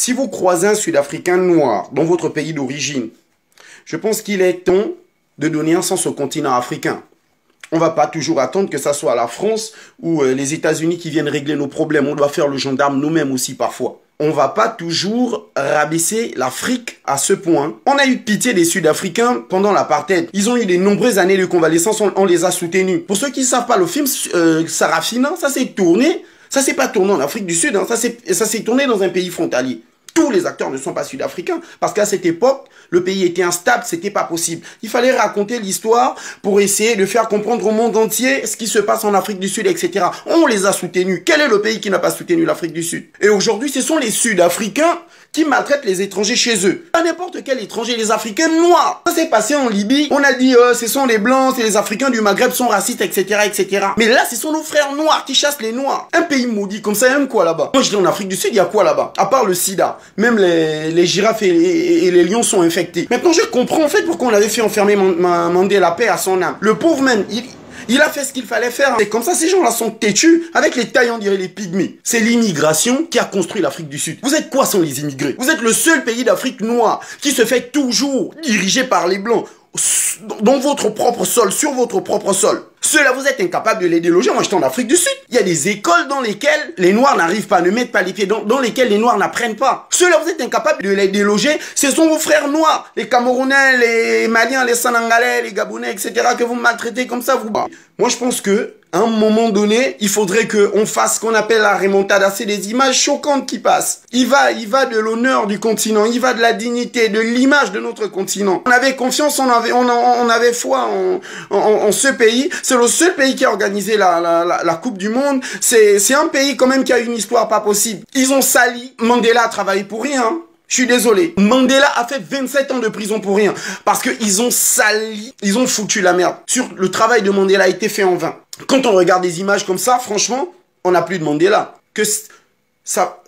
Si vous croisez un Sud-Africain noir dans votre pays d'origine, je pense qu'il est temps de donner un sens au continent africain. On ne va pas toujours attendre que ça soit la France ou les États-Unis qui viennent régler nos problèmes. On doit faire le gendarme nous-mêmes aussi parfois. On ne va pas toujours rabaisser l'Afrique à ce point. On a eu pitié des Sud-Africains pendant l'apartheid. Ils ont eu de nombreuses années de convalescence, on les a soutenus. Pour ceux qui ne savent pas, le film Sarafina, ça s'est tourné. Ça s'est pas tourné en Afrique du Sud, hein, ça s'est tourné dans un pays frontalier. Tous les acteurs ne sont pas sud-africains, parce qu'à cette époque, le pays était instable, c'était pas possible. Il fallait raconter l'histoire pour essayer de faire comprendre au monde entier ce qui se passe en Afrique du Sud, etc. On les a soutenus. Quel est le pays qui n'a pas soutenu l'Afrique du Sud? Et aujourd'hui, ce sont les Sud-Africains qui maltraitent les étrangers chez eux. Pas n'importe quel étranger, les Africains noirs. Ça s'est passé en Libye. On a dit, ce sont les Blancs, c'est les Africains du Maghreb sont racistes, etc., etc. Mais là, ce sont nos frères noirs qui chassent les Noirs. Un pays maudit comme ça, il y a même quoi là-bas? Moi, je dis en Afrique du Sud, il y a quoi là-bas? À part le sida. Même les girafes et les lions sont infectés. Maintenant, je comprends en fait pourquoi on avait fait enfermer Mandela, paix à son âme. Le pauvre man, il a fait ce qu'il fallait faire. Et comme ça, ces gens-là sont têtus. Avec les tailles, on dirait les pygmées. C'est l'immigration qui a construit l'Afrique du Sud. Vous êtes quoi sans les immigrés? Vous êtes le seul pays d'Afrique noire qui se fait toujours diriger par les Blancs. Dans votre propre sol, sur votre propre sol. Ceux-là, vous êtes incapables de les déloger. Moi, j'étais en Afrique du Sud. Il y a des écoles dans lesquelles les Noirs n'arrivent pas, ne mettent pas les pieds, dans lesquelles les Noirs n'apprennent pas. Ceux-là, vous êtes incapables de les déloger. Ce sont vos frères noirs, les Camerounais, les Maliens, les Sénégalais, les Gabonais, etc., que vous maltraitez comme ça, vous. Moi, je pense que, à un moment donné, il faudrait qu'on fasse ce qu'on appelle la remontada. C'est des images choquantes qui passent. Il va de l'honneur du continent, il va de la dignité, de l'image de notre continent. On avait confiance, on avait foi en ce pays. C'est le seul pays qui a organisé la Coupe du Monde. C'est un pays quand même qui a une histoire pas possible. Ils ont sali. Mandela a travaillé pour rien. Je suis désolé. Mandela a fait 27 ans de prison pour rien. Parce qu'ils ont sali, ils ont foutu la merde. Le travail de Mandela a été fait en vain. Quand on regarde des images comme ça, franchement, on n'a plus de Mandela. Ça